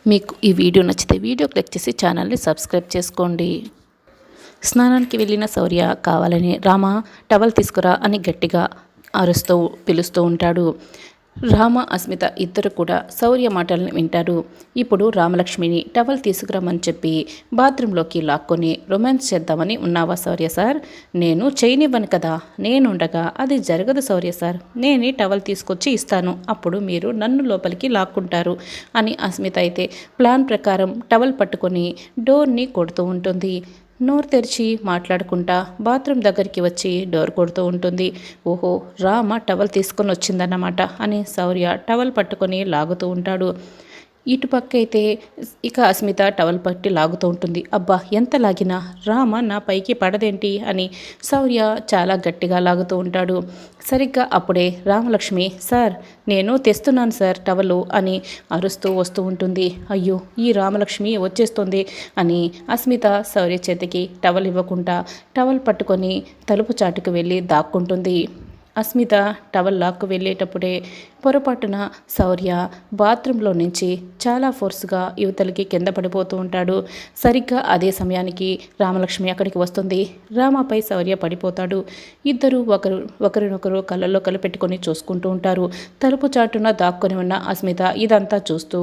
మీకు ఈ వీడియో నచ్చితే వీడియో క్లిక్ చేసి ఛానల్ని సబ్స్క్రైబ్ చేసుకోండి. స్నానానికి వెళ్ళిన శౌర్య కావాలని రామ టవల్ తీసుకురా అని గట్టిగా అరుస్తూ పిలుస్తూ ఉంటాడు. రామ అస్మిత ఇద్దరు కూడా శౌర్య మాటలను వింటారు. ఇప్పుడు రామలక్ష్మిని టవల్ తీసుకురమ్మని చెప్పి బాత్రూంలోకి లాక్కొని రొమాన్స్ చేద్దామని ఉన్నావా శౌర్య సార్? నేను చేయనివ్వను కదా, నేనుండగా అది జరగదు శౌర్య సార్. నేనే టవల్ తీసుకొచ్చి ఇస్తాను, అప్పుడు మీరు నన్ను లోపలికి లాక్కుంటారు అని అస్మిత అయితే ప్లాన్ ప్రకారం టవల్ పట్టుకొని డోర్ని కొడుతూ ఉంటుంది. నోరు తెరిచి మాట్లాడుకుంటా బాత్రూమ్ దగ్గరికి వచ్చి డోర్ కొడుతూ ఉంటుంది. ఓహో, రామ టవల్ తీసుకొని వచ్చిందన్నమాట అని శౌర్య టవల్ పట్టుకొని లాగుతూ ఉంటాడు. ఇటుపక్క అయితే ఇక అస్మిత టవల్ పట్టి లాగుతూ ఉంటుంది. అబ్బా, ఎంత లాగినా రామ నా పైకి పడదేంటి అని శౌర్య చాలా గట్టిగా లాగుతూ ఉంటాడు. సరిగ్గా అప్పుడే రామలక్ష్మి, సార్ నేను తెస్తున్నాను సార్ టవలు అని అరుస్తూ వస్తూ ఉంటుంది. అయ్యో, ఈ రామలక్ష్మి వచ్చేస్తుంది అని అస్మిత శౌర్య చేతికి టవల్ ఇవ్వకుండా టవల్ పట్టుకొని తలుపు చాటుకు వెళ్ళి దాక్కుంటుంది. అస్మిత టవల్ లాక్కు వెళ్ళేటప్పుడే పొరపాటున శౌర్య బాత్రూంలో నుంచి చాలా ఫోర్స్గా యువతలకి కింద పడిపోతూ ఉంటాడు. సరిగ్గా అదే సమయానికి రామలక్ష్మి అక్కడికి వస్తుంది. రామపై శౌర్య పడిపోతాడు. ఇద్దరు ఒకరినొకరు కళ్ళల్లో కలిపెట్టుకొని చూసుకుంటూ ఉంటారు. తలుపు చాటున దాక్కొని ఉన్న అస్మిత ఇదంతా చూస్తూ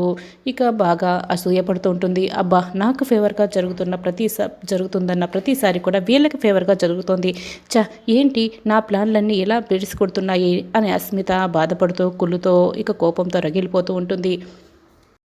ఇక బాగా అసూయపడుతూ ఉంటుంది. అబ్బా, నాకు ఫేవర్గా జరుగుతుందన్న ప్రతిసారి కూడా వీళ్ళకి ఫేవర్గా జరుగుతుంది. ఏంటి నా ప్లాన్లన్నీ ఎలా కొడుతున్నాయి అని అస్మిత బాధపడుతూ కుళ్ళుతో ఇక కోపంతో రగిలిపోతూ ఉంటుంది.